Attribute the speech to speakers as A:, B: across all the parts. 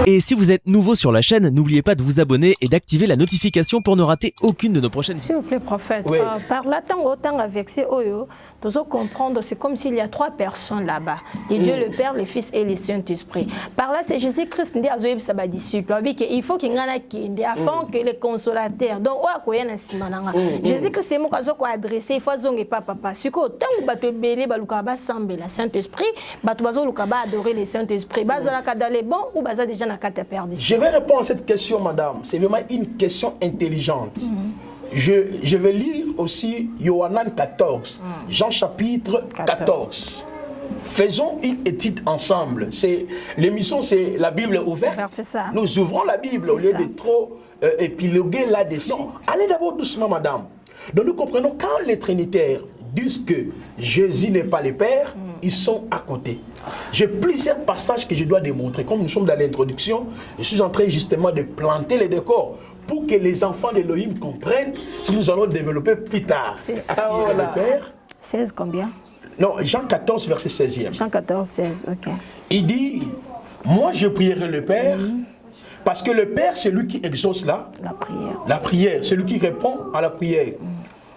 A: Et si vous êtes nouveau sur la chaîne, n'oubliez pas de vous abonner et d'activer la notification pour ne rater aucune de nos prochaines vidéos.
B: S'il vous plaît, prophète,
C: Oui.
B: par là, autant avec ces Oyo, nous devons comprendre, c'est comme s'il y a trois personnes là-bas. Dieu, le Père, le Fils et le Saint-Esprit. Par là, c'est Jésus-Christ qui dit à ses disciples, il faut qu'il y ait un afin que les consolateurs, donc, Jésus-Christ, c'est mon cas adressé, il faut que papa, si tant que tu es belé, le Saint-Esprit, tu vas adorer le Saint-Esprit. Ou déjà na carte perdue.
C: Je vais répondre à cette question, madame. C'est vraiment une question intelligente. Je vais lire aussi Yohanan 14, Jean chapitre 14. Faisons une étude ensemble. L'émission, c'est la Bible ouverte.
B: Ça.
C: Nous ouvrons la Bible au lieu de trop épiloguer là-dessus. Non, allez d'abord doucement, madame. Donc nous comprenons quand les trinitaires disent que Jésus n'est pas le Père, ils sont à côté. J'ai plusieurs passages que je dois démontrer. Comme nous sommes dans l'introduction, je suis en train justement de planter les décors pour que les enfants d'Élohim comprennent ce que nous allons développer plus tard.
B: C'est ça.
C: Alors, le Père,
B: 16 combien?
C: non, Jean 14, verset 16e.
B: Jean 14, 16, ok.
C: Il dit, moi je prierai le Père, parce que le Père, c'est lui qui exauce la
B: prière.
C: La prière, c'est lui qui répond à la prière.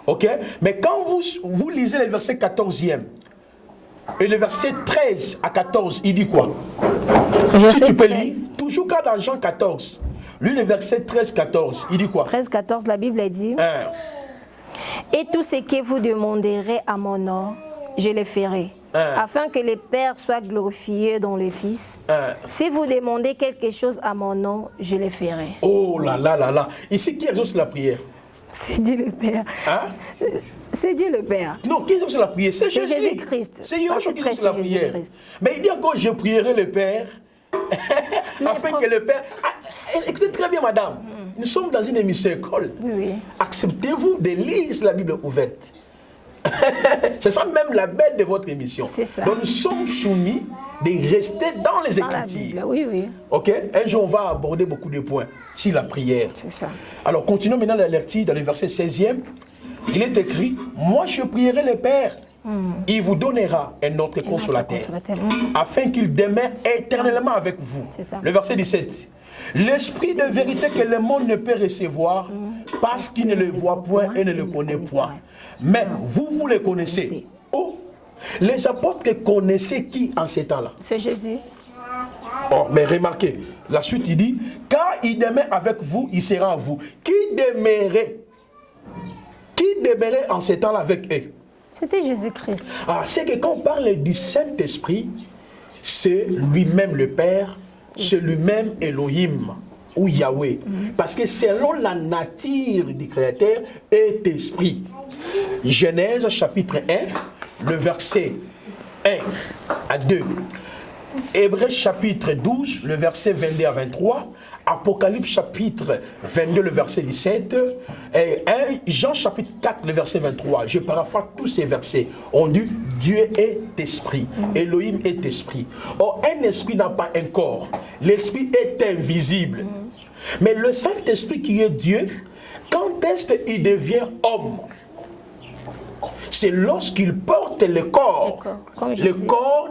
C: Ok? Mais quand vous lisez le verset 14e, et le verset 13 à 14, il dit quoi? Si tu peux lire, toujours quand dans Jean 14, lui le verset 13-14, il dit quoi?
B: 13-14, la Bible dit, et tout ce que vous demanderez à mon nom, je le ferai, afin que le Père soit glorifié dans le Fils. Si vous demandez quelque chose à mon nom, je le ferai.
C: Oh là là là là. Ici, qui exauce la prière?
B: C'est Dieu le Père.
C: Hein?
B: C'est Dieu le Père.
C: Non, qui exauce la prière? C'est Jésus.
B: Jésus-Christ.
C: C'est Yahshua qui exauce la prière. Mais il dit encore, je prierai le Père, afin que le Père... Ah, écoutez très bien, madame. Nous sommes dans une émission école.
B: Oui.
C: Acceptez-vous de lire la Bible ouverte. C'est ça même la belle de votre émission.
B: C'est ça.
C: Donc nous sommes soumis de rester dans les
B: Dans la
C: Écritures.
B: Bible, oui, oui.
C: Ok? Un jour, on va aborder beaucoup de points sur la prière.
B: C'est ça.
C: Alors, continuons maintenant la lecture dans le verset 16e. Il est écrit, moi je prierai le Père. Il vous donnera un autre consolateur, afin qu'il demeure éternellement avec vous.
B: Ça.
C: Le verset 17. L'esprit de vérité que le monde ne peut recevoir parce qu'il ne le voit point et ne le connaît point. Mais vous le connaissez. Oh, les apôtres connaissaient qui en ces temps-là?
B: C'est Jésus.
C: Oh, mais remarquez, la suite il dit, car il demeure avec vous, il sera en vous. Qui demeurait en ces temps-là avec eux?
B: C'était Jésus-Christ.
C: Ah, c'est que quand on parle du Saint-Esprit, c'est lui-même le Père, c'est lui-même Elohim ou Yahweh. Parce que selon la nature du Créateur est esprit. Genèse chapitre 1, le verset 1 à 2. Hébreux chapitre 12, le verset 22 à 23. Apocalypse chapitre 22, le verset 17. Et Jean chapitre 4, le verset 23. Je paraphrase tous ces versets. On dit Dieu est esprit. Elohim est esprit. Or, un esprit n'a pas un corps. L'esprit est invisible. Mais le Saint-Esprit qui est Dieu, quand est-ce qu'il devient homme? C'est lorsqu'il porte le corps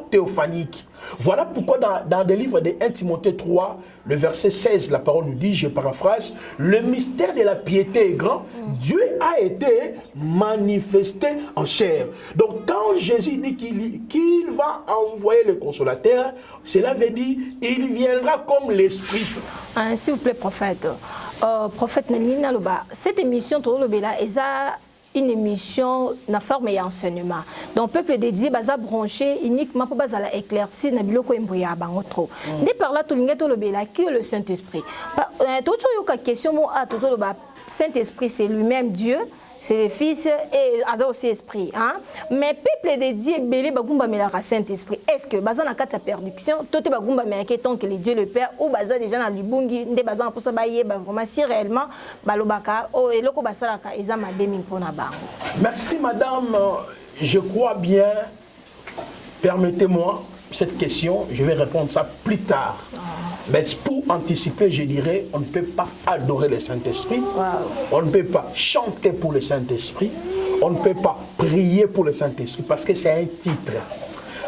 C: théophanique. Voilà pourquoi dans des livres de 1 Timothée 3, le verset 16, la parole nous dit, je paraphrase, le mystère de la piété est grand, Dieu a été manifesté en chair. Donc quand Jésus dit qu'il va envoyer le consolateur, cela veut dire il viendra comme l'esprit.
B: S'il vous plaît, prophète. Prophète Nelina Loba, cette émission, est une émission na forme et enseignement. Donc peuple dédié baza branché uniquement pour baza la éclaircir na biloko emboya bango trop. Dès par là tout lingeto le bela qui est le Saint-Esprit. Tout yoka question mo a tout le Saint-Esprit c'est lui-même Dieu. C'est le Fils et Aza aussi Esprit. Hein? Mais peuple dédié, belé bagumba melaka Saint-Esprit. Est-ce que baza na kata perdiction, tout est bagumba melaka tant que le Dieu le Père ou baza déjà na libungi, nde baza pour ça baye vraiment si réellement balobaka o eloko basalaka eza mademi mpona bango.
C: Merci madame, je crois bien. Permettez-moi cette question, je vais répondre ça plus tard. Mais pour anticiper, je dirais, on ne peut pas adorer le Saint-Esprit, on ne peut pas chanter pour le Saint-Esprit, on ne peut pas prier pour le Saint-Esprit, parce que c'est un titre.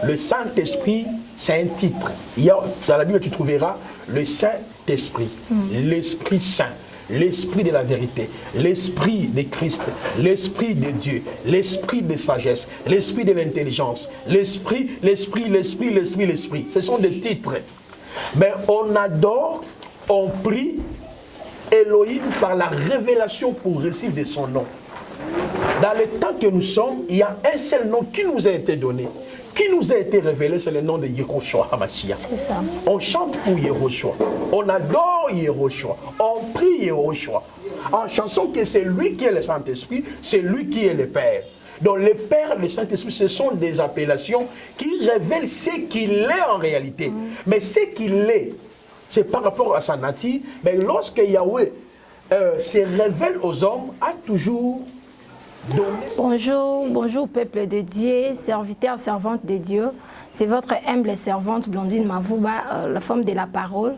C: Le Saint-Esprit, c'est un titre. Dans la Bible, tu trouveras le Saint-Esprit, l'Esprit Saint, l'Esprit de la vérité, l'Esprit de Christ, l'Esprit de Dieu, l'Esprit de sagesse, l'Esprit de l'intelligence, l'Esprit. Ce sont des titres. Mais on adore, on prie Elohim par la révélation progressive de son nom. Dans le temps que nous sommes, il y a un seul nom qui nous a été donné, qui nous a été révélé, c'est le nom de Yehoshua HaMashiach.
B: C'est ça.
C: On chante pour Yehoshua, on adore Yehoshua, on prie Yehoshua. En chanson que c'est lui qui est le Saint-Esprit, c'est lui qui est le Père. Donc le Père et le Saint-Esprit, ce sont des appellations qui révèlent ce qu'il est en réalité. Mais ce qu'il est, c'est par rapport à sa nature. Mais lorsque Yahweh se révèle aux hommes, a toujours donné...
B: Bonjour peuple de Dieu, serviteurs, servantes de Dieu. C'est votre humble servante Blandine Mavouba, la femme de la parole.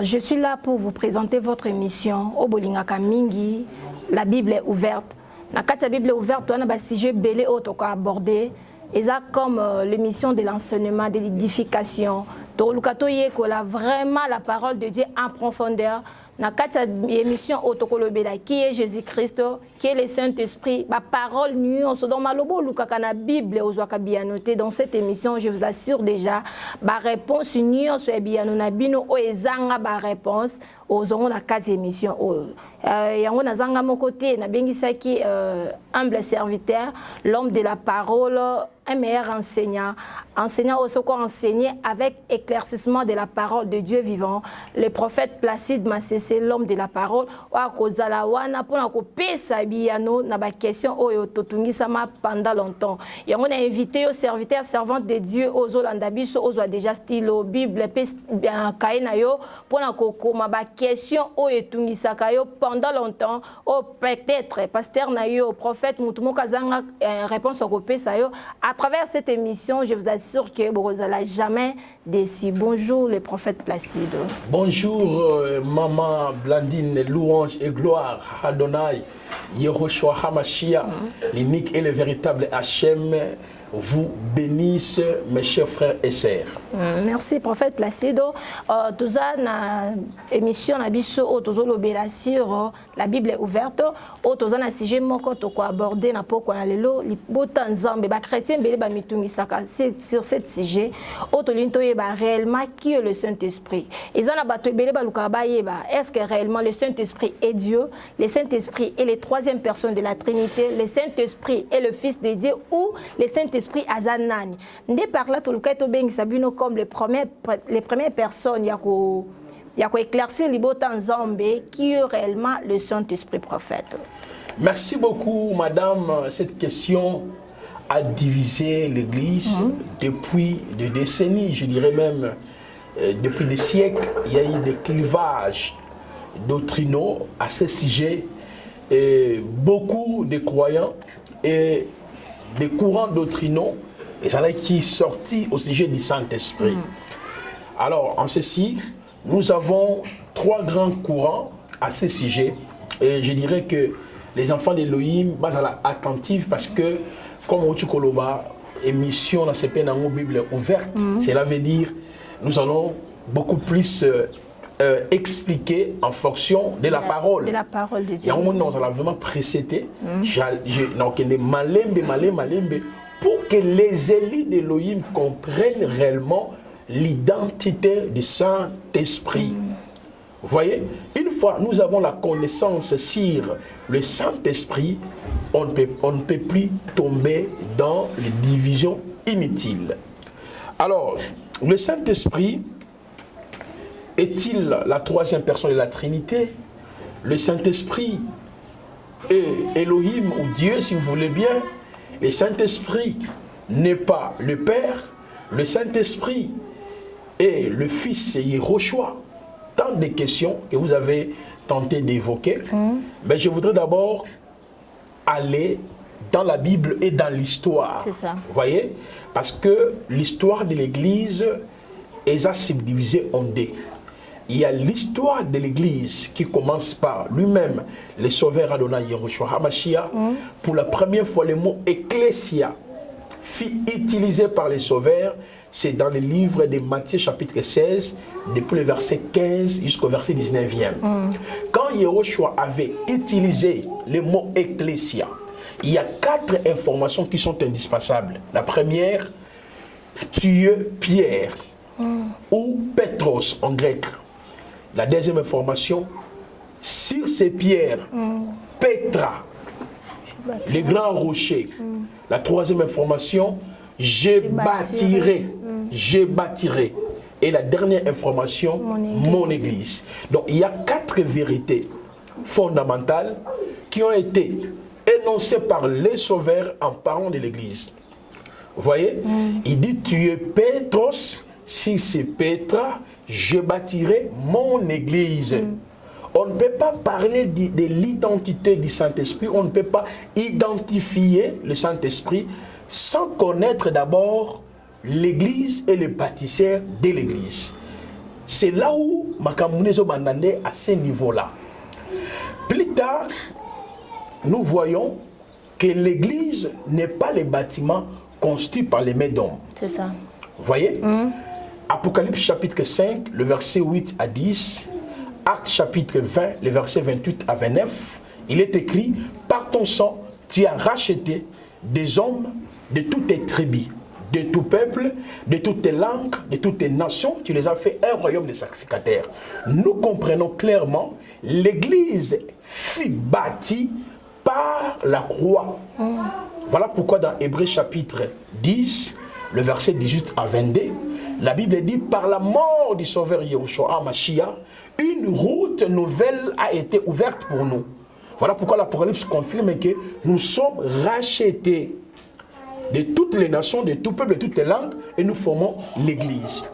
B: Je suis là pour vous présenter votre émission Obolingaka Mingi, la Bible est ouverte. La Bible est ouverte, on a un sujet belé autre qu'à aborder. Et ça comme l'émission de l'enseignement, de l'édification. Vraiment la parole de Dieu en profondeur. Dans cette émission qui est Jésus-Christ, qui est le Saint-Esprit, la parole nuance dans la Bible dans cette émission, je vous assure déjà, la réponse nuance est bien la réponse aux hommes dans cette émission. Et on a à mon côté, humble serviteur, l'homme de la parole, un meilleur enseignant aussi quoi enseigner avec éclaircissement de la parole de Dieu vivant, le prophète Placide Massessé, l'homme de la parole, pendant longtemps. Et on a invité aux serviteurs, servantes de Dieu, aux Olandabis, aux déjà style Bible, pour la question pendant longtemps, peut-être pasteur Nayo, prophète Moutoumou Kazanga, réponse au à travers cette émission, je vous assure que vous n'allez jamais déçu. Bonjour le prophète Placide.
C: Bonjour maman Blandine, louange et gloire Adonai, Yehoshua HaMashiach, l'unique et le véritable Hachem, vous bénisse mes chers frères et sœurs.
B: Merci prophète Placido. Tous na émission na biso o tozolo bela sur la Bible est ouverte. O tozana sujet moko to ko aborder na poko na lelo libota nzambe ba chrétien bele ba mitungisaka sur cet sujet. O to linto yeba réellement qui est le Saint-Esprit. Ezana bato bele ba luka ba yeba est-ce que réellement le Saint-Esprit est Dieu? Le Saint-Esprit est la troisième personne de la Trinité. Le Saint-Esprit est le Fils de Dieu ou le Saint-Esprit Azanani. Ndé par là tout le cas bengi sabino comme les premières personnes y a éclaircir libota nzambe qui est réellement le Saint-Esprit prophète.
C: Merci beaucoup madame, cette question a divisé l'église depuis des décennies, je dirais même depuis des siècles. Il y a eu des clivages doctrinaux à ce sujet et beaucoup de croyants et des courants doctrinaux, et ça qui sont sortis au sujet du Saint-Esprit. Alors, en ceci, nous avons trois grands courants à ce sujet, et je dirais que les enfants d'Elohim sont attentifs parce que, comme au Tukoloba, émission dans cette Bible ouverte, cela veut dire nous allons beaucoup plus expliquer en fonction de la parole.
B: De la parole de Dieu.
C: Et on a vraiment précédé, pour que les élites d'Elohim comprennent réellement l'identité du Saint-Esprit. Vous voyez, une fois nous avons la connaissance sur le Saint-Esprit, on ne peut plus tomber dans les divisions inutiles. Alors, le Saint-Esprit est-il la troisième personne de la Trinité? Le Saint-Esprit est Elohim ou Dieu, si vous voulez bien. Le Saint-Esprit n'est pas le Père. Le Saint-Esprit est le Fils Yehoshua. Tant de questions que vous avez tenté d'évoquer. Mais je voudrais d'abord aller dans la Bible et dans l'histoire.
B: C'est ça.
C: Vous voyez? Parce que l'histoire de l'Église est subdivisée en deux. Il y a l'histoire de l'Église qui commence par lui-même, le sauveur Adonai Yehoshua HaMashiach. Pour la première fois, le mot ecclésia fut utilisé par les sauveurs, c'est dans le livre de Matthieu chapitre 16, depuis le verset 15 jusqu'au verset 19e. Quand Yehoshua avait utilisé le mot ecclésia, il y a 4 informations qui sont indispensables. La première, tu es Pierre, ou Petros en grec. La deuxième information, sur ces pierres, Petra, les grands rochers. La troisième information, je bâtirai. Je bâtirai. Et la dernière information, mon église. Donc il y a 4 vérités fondamentales qui ont été énoncées par les sauveurs en parlant de l'église. Vous voyez, il dit, tu es Petros, si c'est Petra, je bâtirai mon église. On ne peut pas parler de l'identité du Saint-Esprit, on ne peut pas identifier le Saint-Esprit sans connaître d'abord l'église et le bâtisseur de l'église. C'est là où Makamunezo Bandande à ce niveau-là. Plus tard, nous voyons que l'église n'est pas le bâtiment construit par les mains d'hommes.
B: C'est ça.
C: Vous voyez? Apocalypse chapitre 5, le verset 8 à 10. Actes chapitre 20, le verset 28 à 29. Il est écrit, par ton sang, tu as racheté des hommes de toutes tes tribus, de tout peuple, de toutes tes langues, de toutes tes nations. Tu les as fait un royaume de sacrificateurs. Nous comprenons clairement, l'église fut bâtie par la croix. Voilà pourquoi dans Hébreux chapitre 10, le verset 18 à 22, la Bible dit, par la mort du sauveur Yehoshua Mashiach, une route nouvelle a été ouverte pour nous. Voilà pourquoi l'Apocalypse confirme que nous sommes rachetés de toutes les nations, de tout peuple, de toutes les langues, et nous formons l'Église.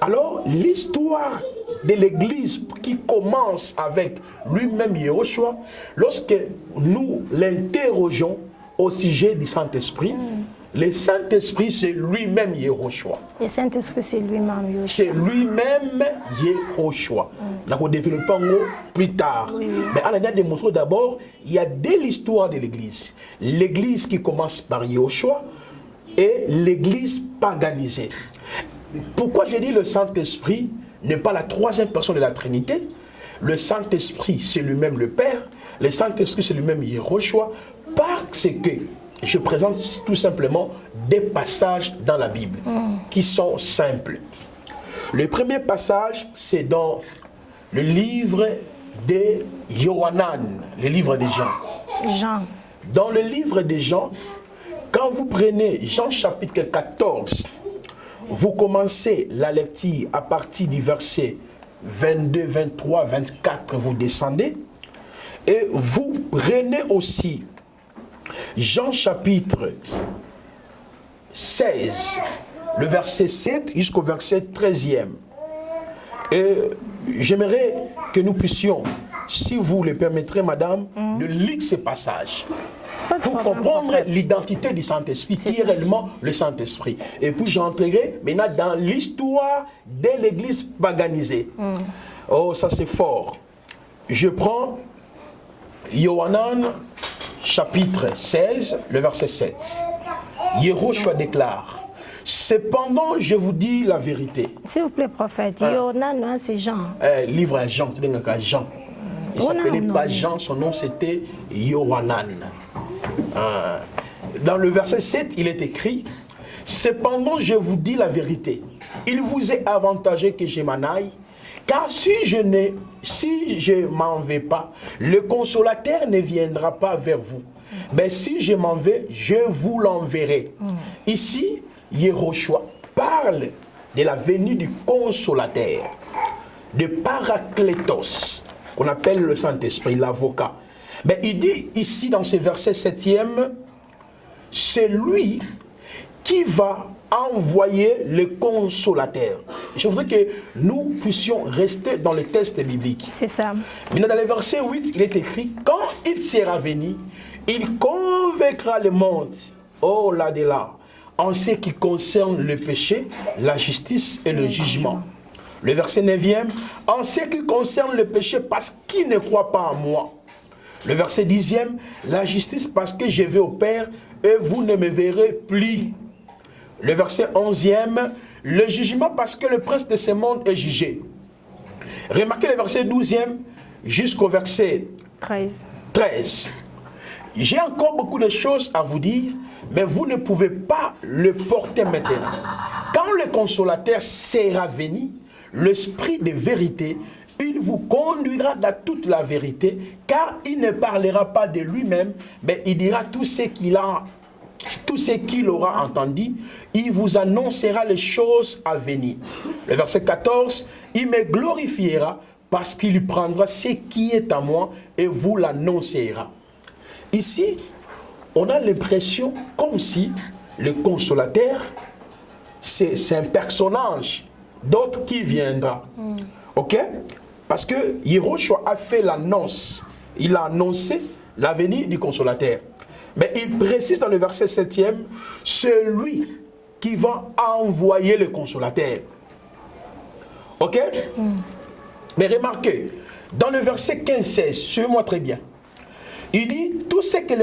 C: Alors, l'histoire de l'Église qui commence avec lui-même Yehoshua, lorsque nous l'interrogeons au sujet du Saint-Esprit, le Saint-Esprit, c'est lui-même Yehoshua.
B: Le Saint-Esprit, c'est lui-même Yehoshua.
C: C'est lui-même Yehoshua. Nous allons développer plus tard. Mais on a démontré d'abord, il y a dès l'histoire de l'Église. L'Église qui commence par Yehoshua et l'Église paganisée. Pourquoi j'ai dit le Saint-Esprit n'est pas la troisième personne de la Trinité? Le Saint-Esprit, c'est lui-même le Père. Le Saint-Esprit, c'est lui-même Yehoshua. Parce que je présente tout simplement des passages dans la Bible qui sont simples. Le premier passage, c'est dans le livre de Yohanan, le livre de Jean.
B: Jean.
C: Dans le livre de Jean, quand vous prenez Jean chapitre 14, vous commencez la lecture à partir du verset 22, 23, 24, vous descendez, et vous prenez aussi Jean chapitre 16, le verset 7 jusqu'au verset 13e. Et j'aimerais que nous puissions, si vous le permettrez, madame, de lire ces passages pour comprendre l'identité du Saint-Esprit, qui est réellement le Saint-Esprit. Et puis j'entrerai maintenant dans l'histoire de l'Église paganisée. Oh, ça c'est fort. Je prends Yohanan chapitre 16, le verset 7. Yehoshua déclare, cependant je vous dis la vérité.
B: S'il vous plaît, prophète. Yohanan, c'est Jean.
C: Livre à Jean, tu viens à Jean. Il ne s'appelait pas Jean, son nom c'était Yohanan. Dans le verset 7, il est écrit, cependant je vous dis la vérité. Il vous est avantageux que je m'en aille, car si je m'en vais pas, le consolateur ne viendra pas vers vous. Mais si je m'en vais, je vous l'enverrai. Ici, Yehoshua parle de la venue du consolateur, de Paraclétos, qu'on appelle le Saint-Esprit, l'avocat. Mais il dit ici dans ce verset 7e, c'est lui qui va envoyer le consolateur. Je voudrais que nous puissions rester dans le texte biblique.
B: C'est ça.
C: Maintenant, dans le verset 8, il est écrit, quand il sera venu, il convaincra le monde, oh là de là, en ce qui concerne le péché, la justice et le jugement. Le verset 9e, en ce qui concerne le péché, parce qu'il ne croit pas en moi. Le verset 10e, la justice parce que je vais au Père et vous ne me verrez plus. Le verset 11e, le jugement parce que le prince de ce monde est jugé. Remarquez le verset 12e jusqu'au verset 13. J'ai encore beaucoup de choses à vous dire, mais vous ne pouvez pas le porter maintenant. Quand le consolateur sera venu, l'esprit de vérité, il vous conduira dans toute la vérité, car il ne parlera pas de lui-même, mais il dira tout ce qu'il aura entendu, il vous annoncera les choses à venir. Le verset 14, il me glorifiera parce qu'il prendra ce qui est à moi et vous l'annoncera. Ici, on a l'impression comme si le consolateur, c'est un personnage d'autre qui viendra. Ok? Parce que Yahushua a fait l'annonce. Il a annoncé la venue du consolateur. Mais il précise dans le verset 7e, celui qui va envoyer le consolateur. Ok? Mais remarquez, dans le verset 15-16, suivez-moi très bien. Il dit, tout ce que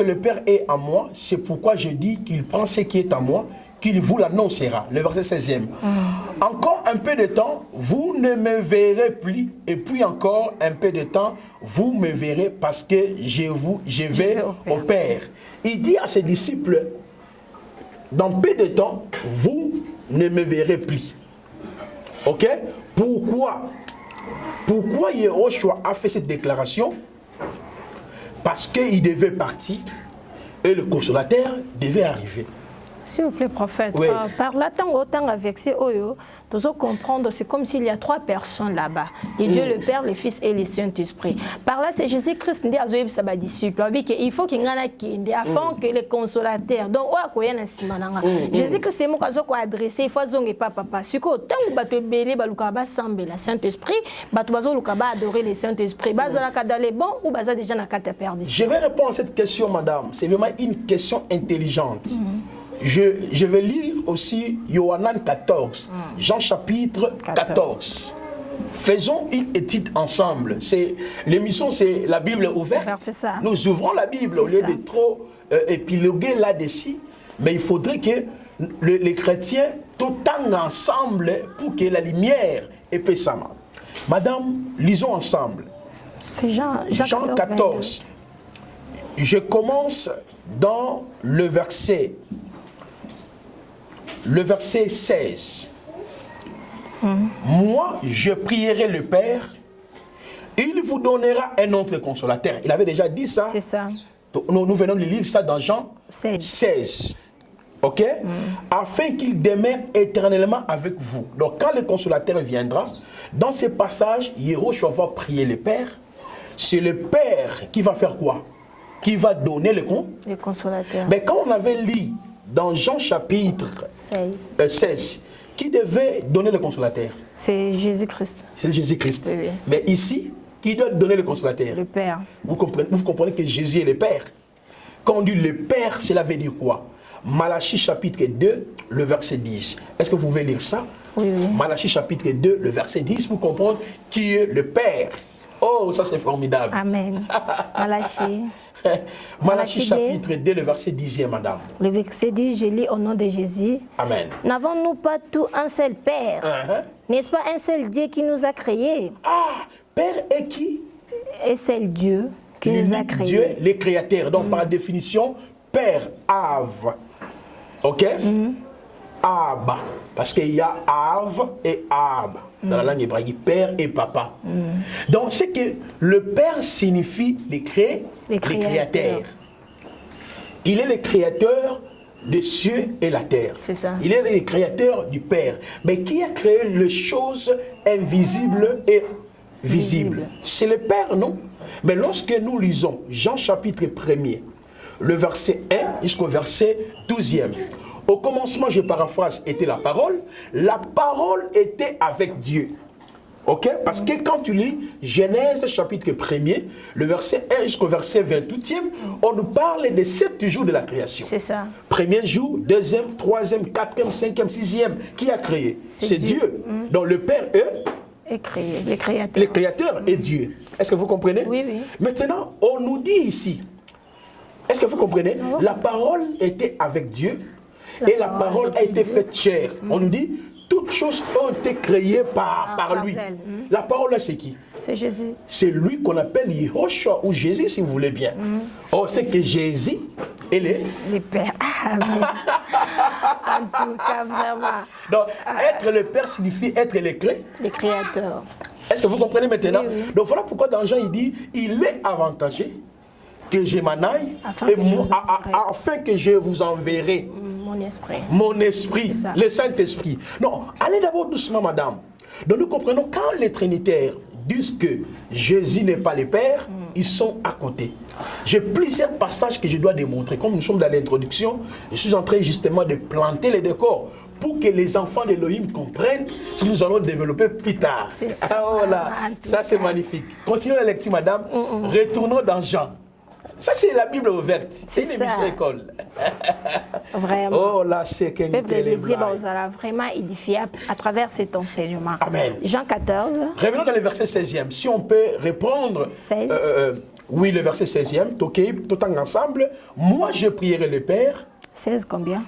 C: le Père est à moi, c'est pourquoi je dis qu'il prend ce qui est à moi, qu'il vous l'annoncera. Le verset 16e. Encore un peu de temps, vous ne me verrez plus. Et puis encore un peu de temps, vous me verrez parce que je vais au Père. Il dit à ses disciples, dans peu de temps, vous ne me verrez plus. Ok? Pourquoi Yahushua a fait cette déclaration? Parce qu'il devait partir et le consolateur devait arriver.
B: S'il vous plaît, prophète,
C: oui.
B: Par là, autant avec ces Oyo, nous devons comprendre, c'est comme s'il y a trois personnes là-bas. Dieu, le Père, le Fils et le Saint-Esprit. Par là, c'est Jésus-Christ qui a dit à disciples, il faut qu'il y ait un afin que les consolateurs, donc, Jésus-Christ, c'est mon cas adressé, il faut que papa, si tant que tu belé, le Saint-Esprit, tu vas adorer le Saint-Esprit, dans les bons ou déjà dans la carte perdue.
C: Je vais répondre à cette question, madame. C'est vraiment une question intelligente. Je vais lire aussi Yohanan 14, Jean chapitre 14. Faisons une étude ensemble. L'émission, c'est la Bible ouverte.
B: Ça.
C: Nous ouvrons la Bible au lieu de trop épiloguer là-dessus. Mais il faudrait que les chrétiens tout ensemble pour que la lumière épaisse. Madame, lisons ensemble.
B: C'est Jean
C: 14. Je commence dans le verset 16. Moi, je prierai le Père, il vous donnera un autre consolateur. Il avait déjà dit ça.
B: C'est ça.
C: Nous venons de lire ça dans Jean 16. Ok? Afin qu'il demeure éternellement avec vous. Donc, quand le consolateur viendra, dans ce passage, Yahushua va prier le Père. C'est le Père qui va faire quoi? Qui va donner le
B: consolateur.
C: Mais quand on avait lu dans Jean chapitre 16, qui devait donner le consolateur?
B: C'est Jésus-Christ.
C: C'est Jésus-Christ.
B: Oui.
C: Mais ici, qui doit donner le consolateur?
B: Le Père.
C: Vous comprenez que Jésus est le Père. Quand on dit le Père, cela veut dire quoi? Malachie chapitre 2, le verset 10. Est-ce que vous pouvez lire ça?
B: Oui.
C: Malachie chapitre 2, le verset 10, pour comprendre qui est le Père. Oh, ça c'est formidable.
B: Amen. Malachie.
C: Malachie chapitre 2, le verset 10e, madame.
B: Le verset 10, je lis au nom de Jésus.
C: Amen.
B: N'avons-nous pas tous un seul Père? N'est-ce pas un seul Dieu qui nous a créés?
C: Ah, Père est qui?
B: Et c'est Dieu qui nous a créés.
C: Dieu, les créateurs. Donc, par définition, Père, Av. Ok? Ab. Parce qu'il y a Av et Ab. Dans la langue hébraïque, Père et Papa. Donc, c'est que le Père signifie les créateurs. Il est le créateur des cieux et la terre.
B: C'est ça.
C: Il est le créateur du Père. Mais qui a créé les choses invisibles et visibles? C'est le Père, non? Mais lorsque nous lisons Jean chapitre 1er, le verset 1 jusqu'au verset 12e, au commencement, je paraphrase, était la parole était avec Dieu. Ok? Parce que quand tu lis Genèse chapitre 1er, le verset 1 jusqu'au verset 28e, on nous parle des 7 jours de la création.
B: C'est ça.
C: Premier jour, deuxième, troisième, quatrième, cinquième, sixième. Qui a créé? C'est Dieu. Donc le Père est
B: créé, les créateurs.
C: Les créateurs et Dieu. Est-ce que vous comprenez?
B: Oui, oui.
C: Maintenant, on nous dit ici, est-ce que vous comprenez? La parole était avec Dieu et la parole a été faite chair. On nous dit, toutes choses ont été créées par lui. La parole là, c'est qui?
B: C'est Jésus.
C: C'est lui qu'on appelle Yehoshua ou Jésus, si vous voulez bien. Or, c'est que Jésus, il est...
B: Les pères. Amen. En tout cas, vraiment.
C: Donc, être le Père signifie être les clés.
B: Les créateurs.
C: Est-ce que vous comprenez maintenant?
B: Oui, oui.
C: Donc, voilà pourquoi dans Jean, il dit, il est avantagé que je m'en aille afin que je vous enverrai
B: Mon esprit.
C: mon esprit,
B: C'est ça.
C: le Saint-Esprit. Non, allez d'abord doucement, madame. Donc nous comprenons quand les trinitaires disent que Jésus n'est pas le Père, ils sont à côté. J'ai plusieurs passages que je dois démontrer. Comme nous sommes dans l'introduction, je suis en train justement de planter les décors pour que les enfants d'Élohim comprennent ce que nous allons développer plus tard.
B: C'est ça.
C: Ah, voilà. Ça c'est magnifique. Continuons la lecture, madame. Retournons dans Jean. Ça, c'est la Bible ouverte. C'est une émission école.
B: Vraiment.
C: Oh là, c'est qu'un
B: Le peuple de Dieu, vous allez vraiment édifié à travers cet enseignement.
C: Amen.
B: Jean 14.
C: Revenons dans le verset 16e. Si on peut répondre.
B: 16.
C: Oui, le verset 16e. Tout ensemble. Moi, je prierai le Père.
B: 16 combien?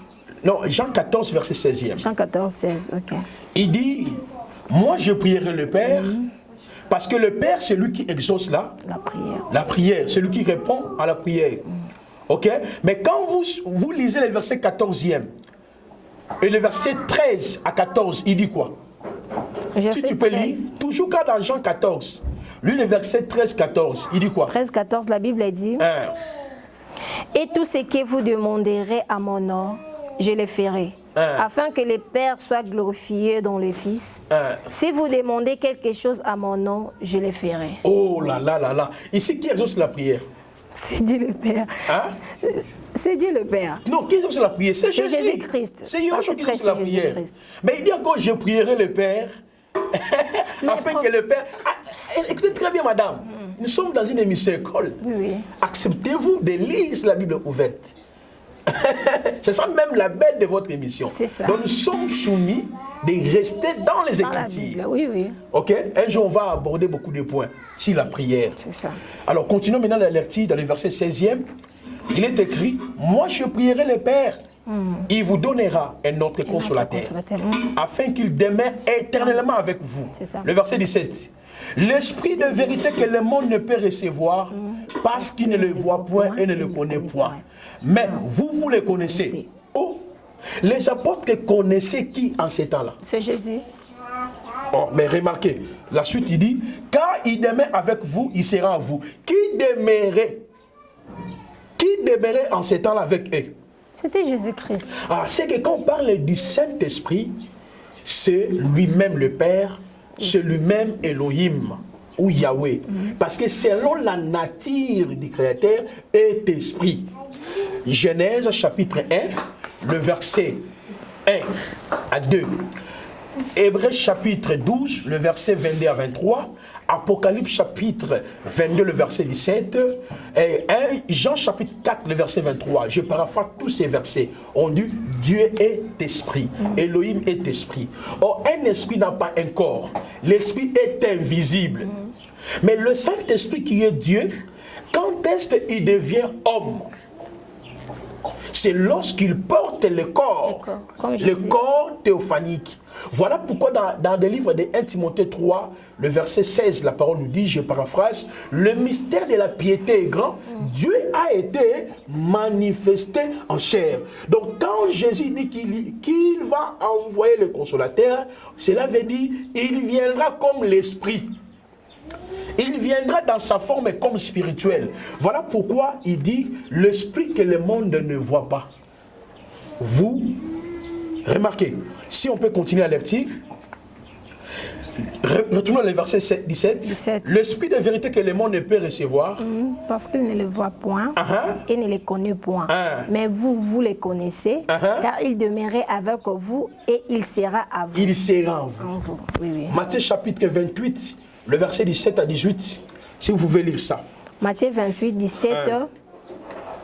C: Non, Jean 14, verset 16e.
B: Jean 14, 16, ok.
C: Il dit, moi, je prierai le Père. Parce que le Père, c'est lui qui exauce
B: La prière.
C: la prière, c'est lui qui répond à la prière. Ok? Mais quand vous lisez le verset 14e et le verset 13 à 14, il dit quoi? Si tu peux lire, toujours quand dans Jean 14, lui le verset 13-14, il dit quoi?
B: 13-14, la Bible dit, et tout ce que vous demanderez à mon nom, je le ferai, afin que le Père soit glorifié dans le Fils. Si vous demandez quelque chose à mon nom, je le ferai.
C: Oh là là là là. Ici, qui exauce la prière?
B: C'est Dieu le Père.
C: Hein?
B: C'est Dieu le Père.
C: Non, qui exauce la prière? C'est Jésus.
B: Jésus-Christ.
C: C'est Yeshua qui exauce la prière. Mais il dit encore, je prierai le Père, afin que le Père... Ah, écoutez très bien, madame. Nous sommes dans une émission école.
B: Oui.
C: Acceptez-vous de lire la Bible ouverte. C'est ça même la belle de votre émission.
B: C'est ça.
C: Donc nous sommes soumis de rester dans les
B: Dans la
C: Écritures.
B: Bible, oui, oui.
C: Ok? Un jour, on va aborder beaucoup de points sur la prière.
B: C'est ça.
C: Alors, continuons maintenant la lecture dans le verset 16e. Il est écrit, moi je prierai le Père. Il vous donnera un autre consolateur, afin qu'il demeure éternellement avec vous.
B: C'est ça.
C: Le verset 17. L'esprit de vérité que le monde ne peut recevoir parce qu'il ne le voit point et ne le connaît point. Mais vous le connaissez. Oh, les apôtres connaissaient qui en ces temps-là?
B: C'est Jésus.
C: Oh, mais remarquez, la suite il dit, car il demeure avec vous, il sera en vous. Qui demeurait en ces temps-là avec eux?
B: C'était Jésus-Christ.
C: Ah, c'est que quand on parle du Saint-Esprit, c'est lui-même le Père, c'est lui-même Elohim ou Yahweh. Parce que selon la nature du Créateur est esprit. Genèse chapitre 1, le verset 1 à 2. Hébreux chapitre 12, le verset 22 à 23. Apocalypse chapitre 22, le verset 17. Et Jean chapitre 4, le verset 23. Je paraphrase tous ces versets. On dit Dieu est esprit. Elohim est esprit. Or, un esprit n'a pas un corps. L'esprit est invisible. Mais le Saint-Esprit qui est Dieu, quand est-ce qu'il devient homme? C'est lorsqu'il porte le corps théophanique. Voilà pourquoi dans le livre de 1 Timothée 3, le verset 16, la parole nous dit, je paraphrase, le mystère de la piété est grand, Dieu a été manifesté en chair. Donc quand Jésus dit qu'il va envoyer le consolateur, cela veut dire il viendra comme l'esprit. Il viendra dans sa forme comme spirituelle. Voilà pourquoi il dit l'esprit que le monde ne voit pas. Vous, remarquez, si on peut continuer à lire, retournons au verset 17. L'esprit de vérité que le monde ne peut recevoir.
B: Parce qu'il ne le voit point et ne le connaît point. Mais vous les connaissez, car il demeurait avec vous et il sera à vous.
C: Il sera en vous.
B: Oui, oui.
C: Matthieu chapitre 28. Le verset 17 à 18, si vous pouvez lire ça.
B: Matthieu 28, 17 à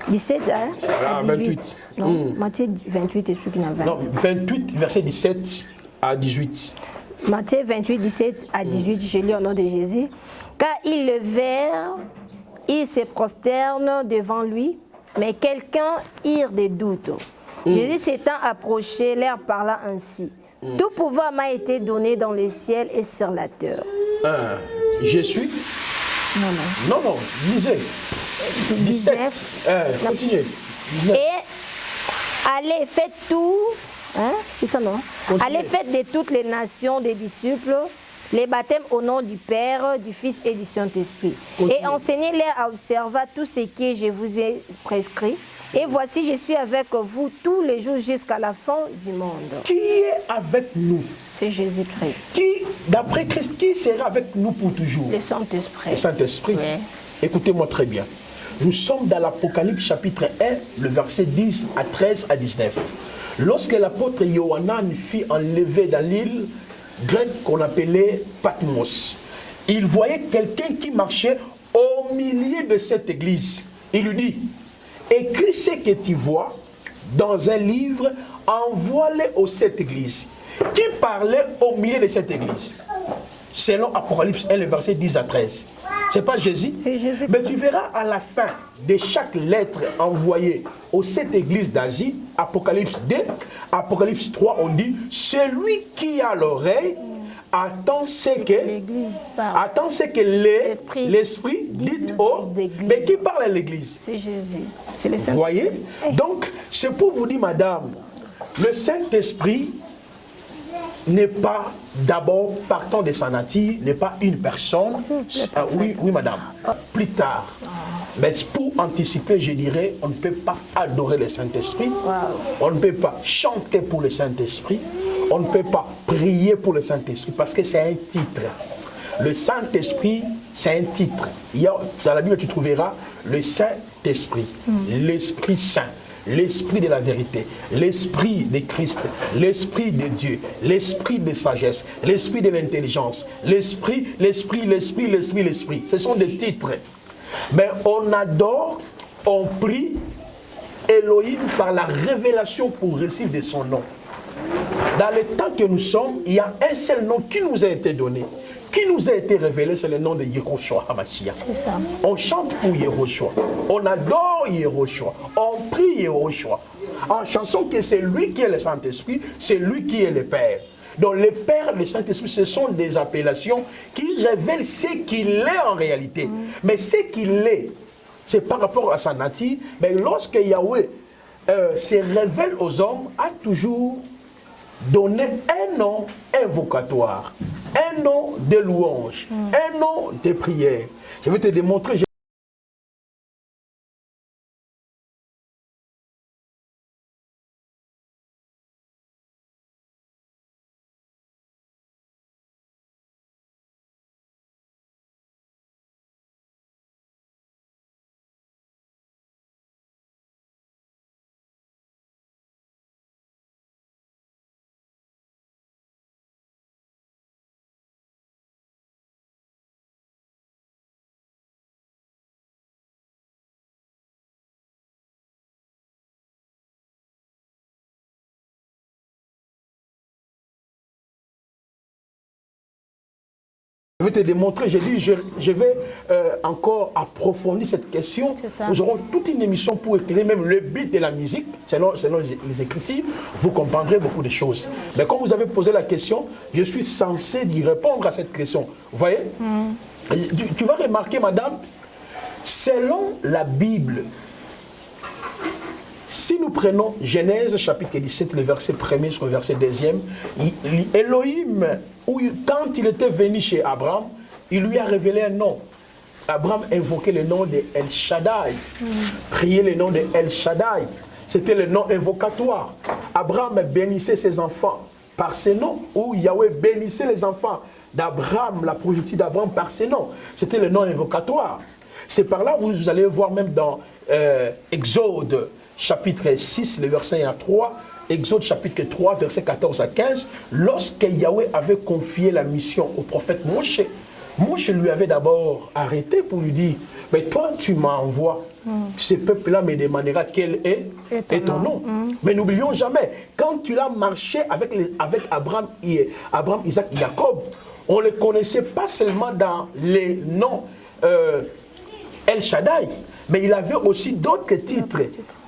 B: 18.
C: 28.
B: Non, Matthieu 28 est celui qui n'a 20.
C: Non, 28, verset 17 à 18.
B: Matthieu 28, 17 à 18, je lis au nom de Jésus. Car ils le verrent, ils se prosternent devant lui, mais quelqu'un ire des doutes. Jésus s'étant approché, leur parla ainsi. Tout pouvoir m'a été donné dans le ciel et sur la terre.
C: Je suis. Non, lisez. 17. Continuez. 19.
B: Et allez, faites tout. C'est ça, non?
C: Continuez.
B: Allez, faites de toutes les nations des disciples les baptêmes au nom du Père, du Fils et du Saint-Esprit. Et enseignez-les à observer tout ce que je vous ai prescrit. Et voici, je suis avec vous tous les jours jusqu'à la fin du monde.
C: Qui est avec nous?
B: C'est Jésus-Christ.
C: Qui, d'après Christ, qui sera avec nous pour toujours?
B: Le Saint-Esprit.
C: Le Saint-Esprit.
B: Oui.
C: Écoutez-moi très bien. Nous sommes dans l'Apocalypse chapitre 1, le verset 10 à 13 à 19. Lorsque l'apôtre Yohanan fut enlevé dans l'île grecque qu'on appelait Patmos, il voyait quelqu'un qui marchait au milieu de cette église. Il lui dit, écris ce que tu vois dans un livre, envoie-le aux sept églises. Qui parlait au milieu de cette église? Selon Apocalypse 1, le verset 10 à 13. C'est pas Jésus?
B: C'est Jésus.
C: Mais tu verras à la fin de chaque lettre envoyée aux sept églises d'Asie, Apocalypse 2, Apocalypse 3, on dit, celui qui a l'oreille, attend ce que l'Esprit dit aux... Mais qui parle à l'église?
B: C'est Jésus. C'est le Saint-Esprit.
C: Vous voyez? Donc, c'est pour vous dire, madame, le Saint-Esprit n'est pas d'abord, partant de sa nature, n'est pas une personne. Oui, madame. Plus tard. Mais pour anticiper, je dirais, on ne peut pas adorer le Saint-Esprit. On ne peut pas chanter pour le Saint-Esprit. On ne peut pas prier pour le Saint-Esprit parce que c'est un titre. Le Saint-Esprit, c'est un titre. Dans la Bible, tu trouveras le Saint-Esprit, l'Esprit Saint, l'Esprit de la vérité, l'Esprit de Christ, l'Esprit de Dieu, l'Esprit de sagesse, l'Esprit de l'intelligence, l'Esprit. Ce sont des titres. Mais on adore, on prie Elohim par la révélation pour recevoir de son nom. Dans le temps que nous sommes, il y a un seul nom qui nous a été donné, qui nous a été révélé, c'est le nom de Yehoshua HaMashiach.
B: C'est ça.
C: On chante pour Yehoshua, on adore Yehoshua, on prie Yehoshua. En chanson que c'est lui qui est le Saint-Esprit, c'est lui qui est le Père. Donc le Père et le Saint-Esprit, ce sont des appellations qui révèlent ce qu'il est en réalité. Mais ce qu'il est, c'est par rapport à sa nature. Mais lorsque Yahweh se révèle aux hommes, a toujours donné un nom invocatoire, un nom de louange, un nom de prière. Je vais te démontrer. Je vais te démontrer, j'ai dit, je vais encore approfondir cette question. Nous aurons toute une émission pour éclairer même le but de la musique, selon les Écritures, vous comprendrez beaucoup de choses. Mais comme vous avez posé la question, je suis censé d'y répondre à cette question. Vous voyez? Tu vas remarquer, madame, selon la Bible, si nous prenons Genèse chapitre 17, le verset 1er sur le verset 2e, Elohim, quand il était venu chez Abraham, il lui a révélé un nom. Abraham invoquait le nom de El Shaddai, priait le nom de El Shaddai. C'était le nom invocatoire. Abraham bénissait ses enfants par ses noms, ou Yahweh bénissait les enfants d'Abraham, la progéniture d'Abraham par ses noms. C'était le nom invocatoire. C'est par là, vous allez voir même dans Exode, chapitre 6, le verset 1 à 3, Exode chapitre 3, verset 14 à 15, lorsque Yahweh avait confié la mission au prophète Moshe Moïse lui avait d'abord arrêté pour lui dire, mais toi tu m'envoies, ce peuple-là me demandera quel est ton nom. Mais n'oublions jamais, quand tu l'as marché avec Abraham, Isaac et Jacob, on ne les connaissait pas seulement dans les noms El Shaddai, mais il avait aussi d'autres titres.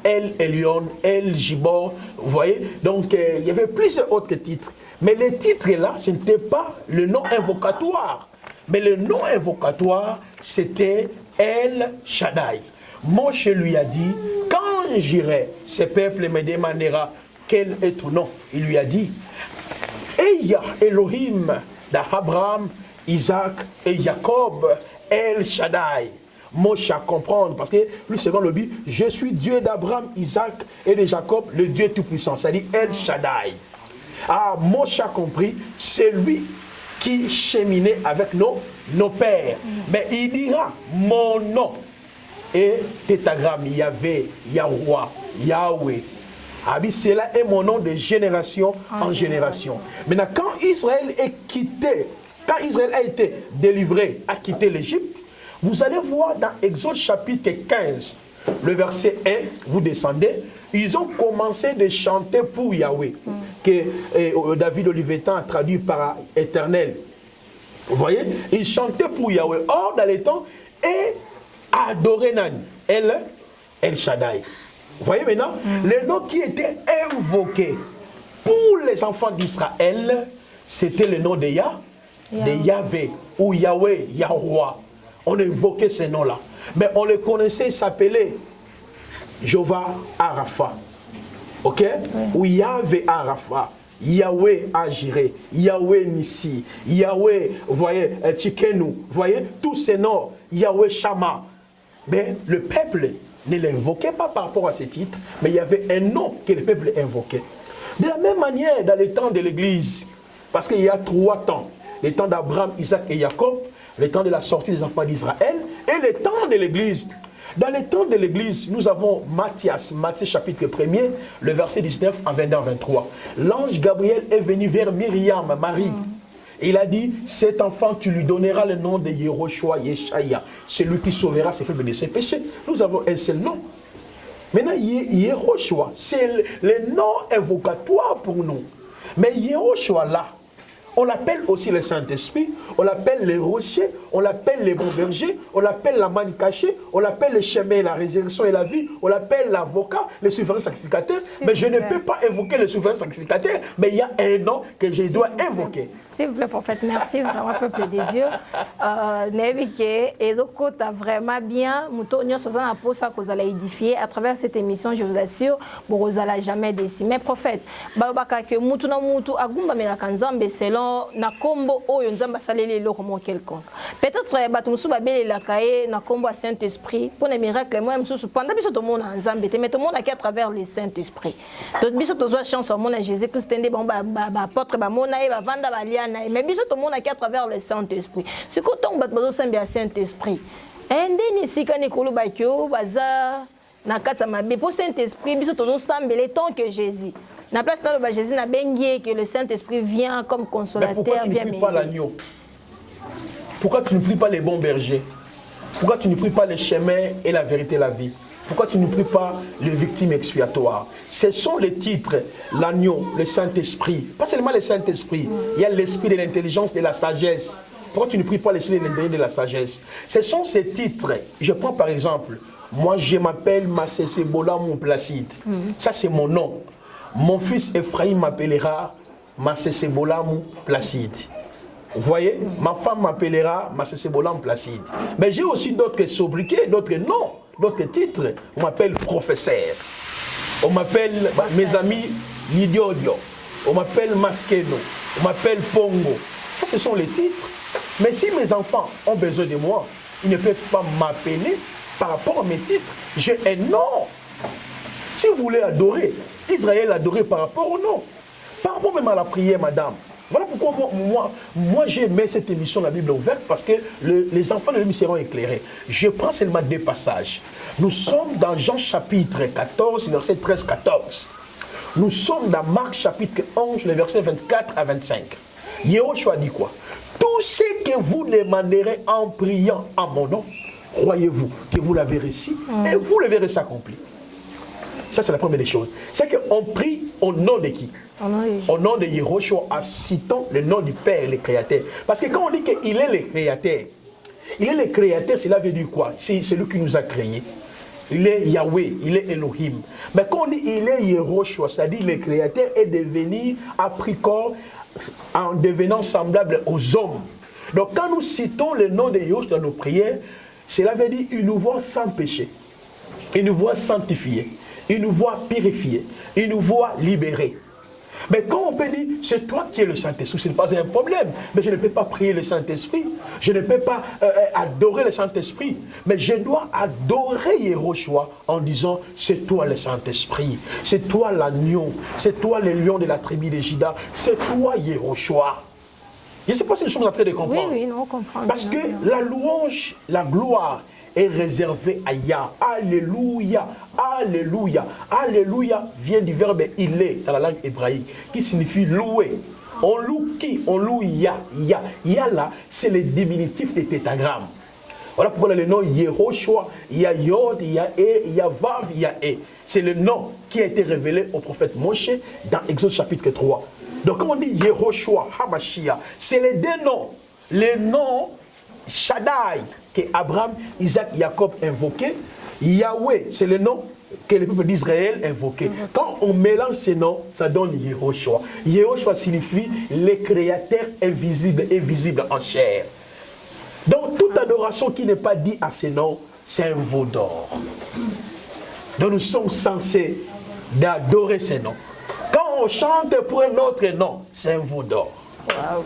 C: El Elyon, El Gibor, vous voyez, donc il y avait plusieurs autres titres. Mais les titres là, ce n'était pas le nom invocatoire. Mais le nom invocatoire, c'était El Shaddai. Moïse lui a dit, quand j'irai, ce peuple me demandera quel est ton nom. Il lui a dit, Eya Elohim d'Abraham, Isaac et Jacob, El Shaddai. Moïse à comprendre, parce que lui, second le dit, je suis Dieu d'Abraham, Isaac et de Jacob, le Dieu Tout-Puissant, c'est-à-dire El Shaddai. Ah, Moïse a compris, c'est lui qui cheminait avec nos pères. Mais il dira, mon nom est tétragramme, Yahvé, Yahweh, Yahweh. Ah, cela est mon nom de génération en génération. Maintenant, quand Israël a été délivré, a quitté l'Égypte, vous allez voir dans Exode chapitre 15, le verset 1, vous descendez, ils ont commencé de chanter pour Yahweh, que David Olivetan a traduit par éternel. Vous voyez, ils chantaient pour Yahweh. Or, dans les temps, et adorer Nani, El Shaddai. Vous voyez maintenant, le nom qui était invoqué pour les enfants d'Israël, c'était le nom de Yahvé, ou Yahweh, Yahweh. On évoquait ces noms-là. Mais on les connaissait, s'appelait Jéhovah Arafa. Ok? Ou Yahvé Arafa. Yahweh Agiré, Yahweh Nissi, Yahweh, vous voyez, Tchikenu, vous voyez, tous ces noms, Yahweh Shama. Mais le peuple ne l'invoquait pas par rapport à ces titres, mais il y avait un nom que le peuple invoquait. De la même manière, dans les temps de l'Église, parce qu'il y a 3 temps, les temps d'Abraham, Isaac et Jacob, les temps de la sortie des enfants d'Israël, et les temps de l'Église. Dans les temps de l'Église, nous avons Matthieu chapitre 1er, le verset 19 en 22-23. L'ange Gabriel est venu vers Myriam, Marie. Il a dit, cet enfant, tu lui donneras le nom de Yehoshua, Yeshaya, celui qui sauvera ses peuples de ses péchés. Nous avons un seul nom. Maintenant, Yehoshua, c'est le nom invocatoire pour nous. Mais Yehoshua là, on l'appelle aussi le Saint-Esprit, on l'appelle les rochers, on l'appelle les bons bergers, on l'appelle la manne cachée, on l'appelle le chemin, la résurrection et la vie, on l'appelle l'avocat, le souverain sacrificateur. Mais je ne peux pas invoquer le souverain sacrificateur, mais il y a un nom que je dois invoquer.
B: S'il vous plaît, prophète, merci vraiment, peuple de Dieu. Nevike, Ezoko, tu as vraiment bien, Moutonio, Sozana, pour ça que vous allez édifier. À travers cette émission, je vous assure, vous n'allez jamais décider. Mais prophète, Babaka, que Moutuna Moutou, Agumba, Melakanzambe, selon na kombo oyo nzamba saleli eloko mo quelconque. Peut-être bato musu babele la kaye na kombo Saint-Esprit pour les miracles moi musu pendant biso to mona nzambe te mais to mona ki à travers le Saint-Esprit. To biso to zo chance au mona Jésus Christ ndé ba apôtre ba mona e ba vanda ba liana mais biso to mona ki à travers le Saint-Esprit. Si ko tong bato bazo sambia Saint-Esprit. Ndeni sika ni kolo ba kyo baza na katsa mabe pour Saint-Esprit biso to zo sambele tant que Jésus. Na place dans le Jésus n'a bengué que le Saint-Esprit vient comme consolateur.
C: Mais pourquoi tu ne pries pas l'agneau? Pourquoi tu ne pries pas les bons bergers? Pourquoi tu ne pries pas les chemins et la vérité et la vie? Pourquoi tu ne pries pas les victimes expiatoires? Ce sont les titres, l'agneau, le Saint-Esprit. Pas seulement le Saint-Esprit, il y a l'esprit de l'intelligence, de la sagesse. Pourquoi tu ne pries pas l'esprit de l'intelligence et de la sagesse? Ce sont ces titres. Je prends par exemple, moi je m'appelle Massese Bola mon Placide. Ça c'est mon nom. Mon fils Ephraïm m'appellera Masesebolam Placide. Vous voyez, ma femme m'appellera Masesebolam Placide. Mais j'ai aussi d'autres sobriquets, d'autres noms, d'autres titres. On m'appelle professeur. On m'appelle, mes amis, Lidiodio. On m'appelle Maskeno. On m'appelle Pongo. Ça, ce sont les titres. Mais si mes enfants ont besoin de moi, ils ne peuvent pas m'appeler par rapport à mes titres. J'ai un nom. Si vous voulez adorer, Israël adorait par rapport au nom. Par rapport même à la prière, madame. Voilà pourquoi moi j'ai mis cette émission La Bible ouverte, parce que les enfants de l'émission seront éclairés. Je prends seulement 2 passages. Nous sommes dans Jean chapitre 14, verset 13-14. Nous sommes dans Marc chapitre 11, les versets 24 à 25. Yehoshua dit quoi? Tous tout ce que vous demanderez en priant en mon nom, croyez-vous que vous l'avez reçu et vous le verrez s'accomplir. Ça, c'est la première des choses. C'est qu'on prie au nom de qui? Au nom de Yehoshua, en citant le nom du Père, le Créateur. Parce que quand on dit qu'il est le Créateur, il est le Créateur, cela veut dire quoi? C'est celui qui nous a créés. Il est Yahweh, il est Elohim. Mais quand on dit il est Yehoshua, c'est-à-dire le Créateur est devenu, a pris corps en devenant semblable aux hommes. Donc quand nous citons le nom de Yehoshua dans nos prières, cela veut dire une voix sans péché, une voix sanctifiée, une voix purifiée, une voix libérée. Mais quand on peut dire, c'est toi qui es le Saint-Esprit, ce n'est pas un problème. Mais je ne peux pas prier le Saint-Esprit. Je ne peux pas adorer le Saint-Esprit. Mais je dois adorer Yehoshua en disant, c'est toi le Saint-Esprit. C'est toi l'agneau. C'est toi le lion de la tribu de Juda. C'est toi Yehoshua. Je ne sais pas si nous sommes en train de comprendre.
B: Oui, non, on comprend.
C: Parce que la louange, la gloire est réservée à Yah. Alléluia. Alléluia. Alléluia vient du verbe il est dans la langue hébraïque qui signifie louer. On loue qui? On loue Yah. Yah. Yah là, c'est le diminutif des tétagrammes. Voilà pourquoi le nom Yehoshua, il y a Yod, il y a E, il y a Vav, il y a E. C'est le nom qui a été révélé au prophète Moshe dans Exode chapitre 3. Donc quand on dit Yehoshua, Hamashia, c'est les deux noms. Les noms Shaddai, que Abraham, Isaac, Jacob invoquaient. Yahweh, c'est le nom que le peuple d'Israël invoquait. Quand on mélange ces noms, ça donne Yehoshua. Yehoshua signifie le créateur invisible et visible en chair. Donc toute adoration qui n'est pas dite à ces noms, c'est un veau d'or. Donc nous sommes censés d'adorer ces noms. Quand on chante pour un autre nom, c'est un veau d'or.
B: Wow.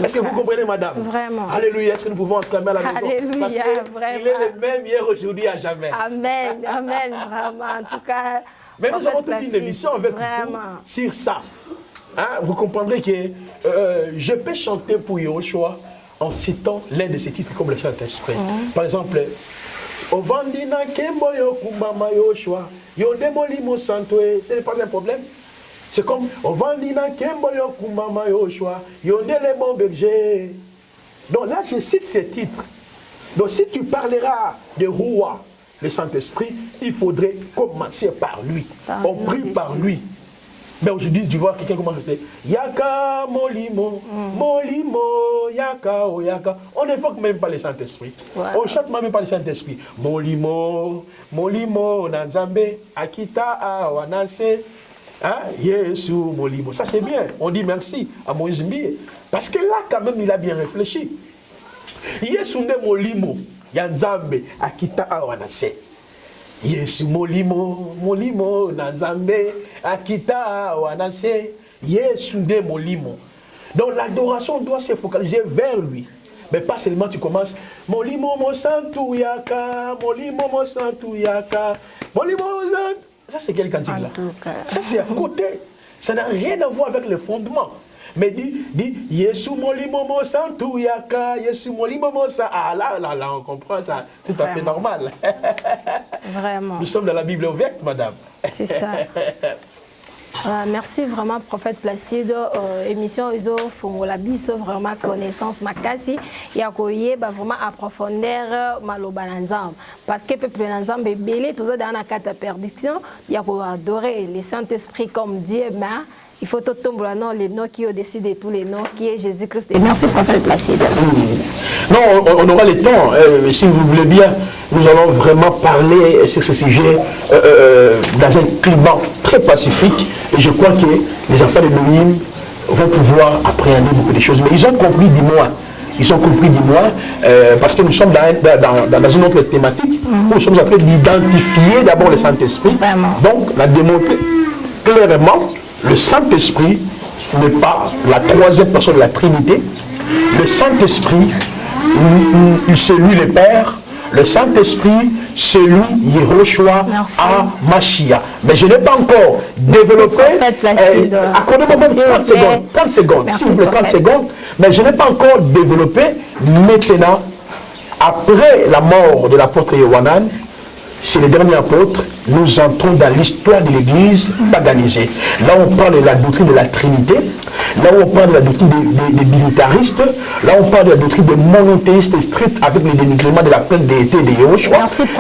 C: Est-ce que vous comprenez, madame?
B: Vraiment.
C: Alléluia. Est-ce que nous pouvons acclamer à la maison?
B: Alléluia,
C: parce que
B: vraiment.
C: il est le même hier, aujourd'hui, à jamais.
B: Amen, amen, vraiment. En tout cas,
C: mais nous avons toute une émission avec vous sur ça. Hein? Vous comprendrez que je peux chanter pour Yehoshua en citant l'un de ses titres comme le Saint-Esprit. Par exemple, Ovandina Kemboyo Kumbama Yehoshua, Yodemolimo Santoe, ce n'est pas un problème. C'est comme Ovandina Kemboyo Kumbama Yehoshua, Yodele Bon Berger. Donc là, je cite ces titres. Donc si tu parleras de Roua, le Saint-Esprit, il faudrait commencer par lui. On prie par lui. Mais aujourd'hui, tu vois quelqu'un commence à dire Yaka Molimo, Molimo, Yaka, oh Yaka. On n'évoque même pas le Saint-Esprit. On ne chante même pas le Saint-Esprit. Molimo, Molimo, Nanzambe, Akita, Awanase, hein? Yesu, Molimo. Ça c'est bien. On dit merci à Moïse Mbié. Parce que là, quand même, il a bien réfléchi. Yesu ne Molimo, Yanzambe, Akita, Awanase. Yesu Molimo, Molimo, Nanzambe, Akita, Wanase, Yesu de Molimo. Donc l'adoration doit se focaliser vers lui. Mais pas seulement tu commences, Molimo, Monsantou, Yaka, Molimo, Monsantou, Yaka, Molimo, Monsantou. Ça c'est quel cantique là? Ça c'est à côté. Ça n'a rien à voir avec le fondement. Mais dit, Yesu Molimo Monsantou Yaka, Yesu Molimo Monsantou. Ah là, on comprend ça. Tout à fait normal.
B: Vraiment.
C: Nous sommes dans la Bible ouverte, madame.
B: C'est ça. Merci vraiment, prophète Placide. Émission Iso Fongola Biso, vraiment connaissance makasi. Yakoye, vraiment approfondeur maloba nanzam. Parce que peuple nanzam est belé, tout ça dans la carte perdition. Yako adorer le Saint-Esprit comme Dieu, mais il faut tout tomber là, non, les noms qui ont décidé tous les noms, qui est Jésus-Christ. Et merci, prophète Placide.
C: Non, on aura le temps. Si vous voulez bien, nous allons vraiment parler sur ce sujet dans un climat très pacifique. Et je crois que les enfants de Noïm vont pouvoir appréhender beaucoup de choses. Mais ils ont compris du moins. Ils ont compris du moins, parce que nous sommes dans une autre thématique, où nous sommes en train d'identifier d'abord le Saint-Esprit. Donc, on a démontré clairement le Saint-Esprit n'est pas la troisième personne de la Trinité. Le Saint-Esprit, c'est lui le Père. Le Saint-Esprit, c'est lui, Yehoshua, Mashiach. Mais je n'ai pas encore développé. Accordez-moi même 30 secondes. S'il vous plaît, 30 secondes. Mais je n'ai pas encore développé maintenant, après la mort de l'apôtre Yohanan, c'est les derniers apôtres, nous entrons dans l'histoire de l'Église paganisée. Là, on parle de la doctrine de la Trinité, là où on parle de la doctrine des militaristes, là où on parle de la doctrine des monothéistes stricts avec le dénigrement de la pleine déité de Yahushua,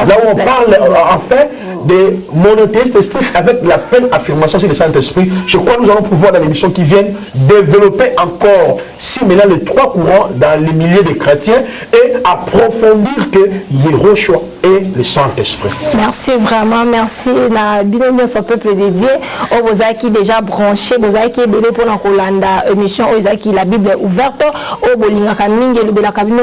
C: là où on parle enfin des monothéistes stricts avec la pleine affirmation sur le Saint-Esprit. Je crois que nous allons pouvoir dans l'émission qui vient développer encore, si maintenant les trois courants dans les milliers de chrétiens et approfondir que Yahushua est le Saint-Esprit.
B: Merci vraiment, merci. Na bien son peuple dédié, au Bozaki déjà branché, Bozaki est belé pour la émission, Ozaki la Bible est ouverte, au Bolinga Kaminge, le Bela Kabino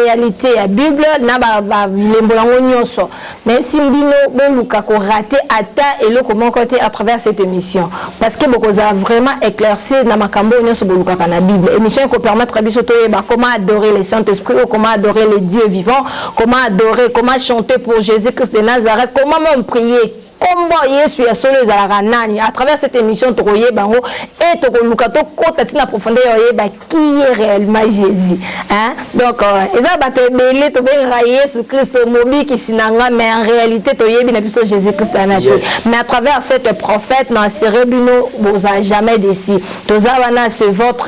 B: réalité la Bible, na ba lembolango nyonso. Même si mbino boluka ko raté ata et le comment côté à travers cette émission, parce que beaucoup a vraiment éclairci na makambo nyonso boluka na Bible. Émission qui permettre biso to yeba comment adorer le Saint-Esprit, comment adorer le Dieu vivant, comment adorer, comment chanter pour Jésus-Christ de Nazareth, comment même prier. Comment Yesu ya solo ezalaka nani à travers cette émission tokoye bango et tokoluka to kota tina profondeur yeba qui est réellement Jésus, hein. Donc eza bato belé to benga Yesu Christ mobi ki sinanga, mais en réalité to yebi na biso Jésus Christ na te. Mais à travers cette prophète na serebino boza jamais déci toza wana c'est votre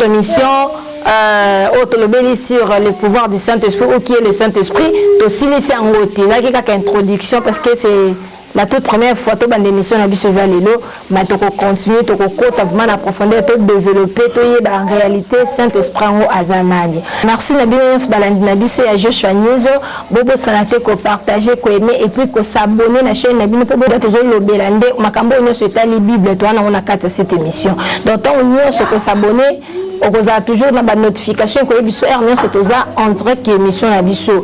B: mission. Sur le pouvoir du Saint-Esprit ou qui est le Saint-Esprit, aussi c'est en haut. C'est une introduction parce que c'est la toute première fois que dans l'émission na biso zalelo, mais to continuer to vraiment approfondir, to développer, to yeba en réalité Saint-Esprit en azanani. Merci na biso balandi na biso ya Joshua News, bobo sanate ko partager, ko aimer et puis ko s'abonner na chaîne na bino pour boto zo lobelande makambo nyonso etali Bible to na kati cette émission. Donc tant nyonso ko s'abonner on a toujours dans la notification que biso ernia c'est toza en direct émission la biso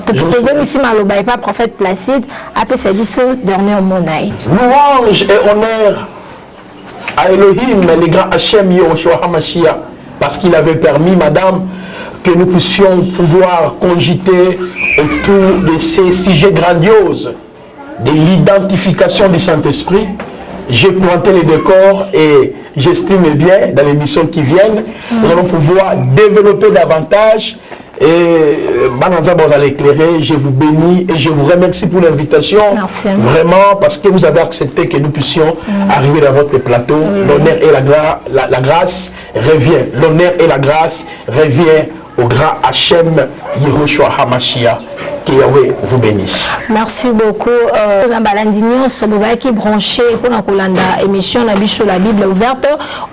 B: tozo ici maloba et pas prophète Placide après c'est biso dernier monaï.
C: Louange et honneur à Elohim, le grand Hachem Yahushua HaMashiach, parce qu'il avait permis, madame, que nous puissions pouvoir cogiter autour de ces sujets grandioses de l'identification du Saint-Esprit. J'ai planté les décors et j'estime bien, dans les missions qui viennent, nous allons pouvoir développer davantage. Et Bananza, vous allez éclairer. Je vous bénis et je vous remercie pour l'invitation. Vraiment, parce que vous avez accepté que nous puissions arriver dans votre plateau. L'honneur et la grâce revient. L'honneur et la grâce revient au grand Hachem Yahushua HaMashiach. Que Yahweh vous bénisse.
B: Merci beaucoup. La balandinion, vous avez qui branché pour la colanda émission la Bible ouverte.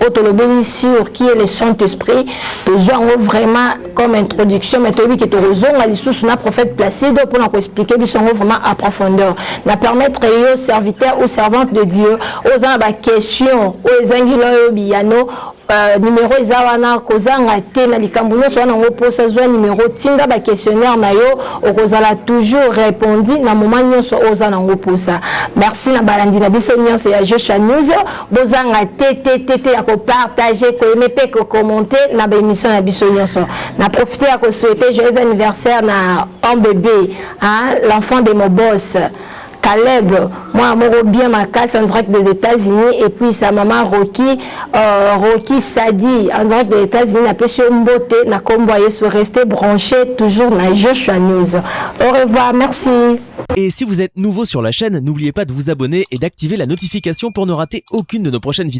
B: Autolobéni sur qui est le Saint-Esprit. Nous avons vraiment comme introduction, mais tu qui est raison à l'issue sur la prophète Placide pour nous expliquer qu'ils sont vraiment à profondeur. Nous permettre aux serviteurs, aux servantes de Dieu, aux questions, aux anguilles, biano. Numéro ezawana kozanga te na likambo nyonso wana ngo posa zwa numéro tinga ba questionnaire na yo okozala toujours répondu na moment nyonso oza na ngo posa. Merci na balandi na biso nyonso ya Joshua News bozanga te ya ko partager ko aimer pe ko commenter na ba émission na biso nyonso. Na profiter à ko souhaiter joyeux anniversaire na un bébé, hein, l'enfant de mon boss Caleb, moi, je bien ma casse en direct des États-Unis et puis sa maman Rocky Sadi en direct des États-Unis, n'a pas sur beauté, n'a comboyé sur rester branché toujours dans Joshua News. Au revoir, merci.
A: Et si vous êtes nouveau sur la chaîne, n'oubliez pas de vous abonner et d'activer la notification pour ne rater aucune de nos prochaines vidéos.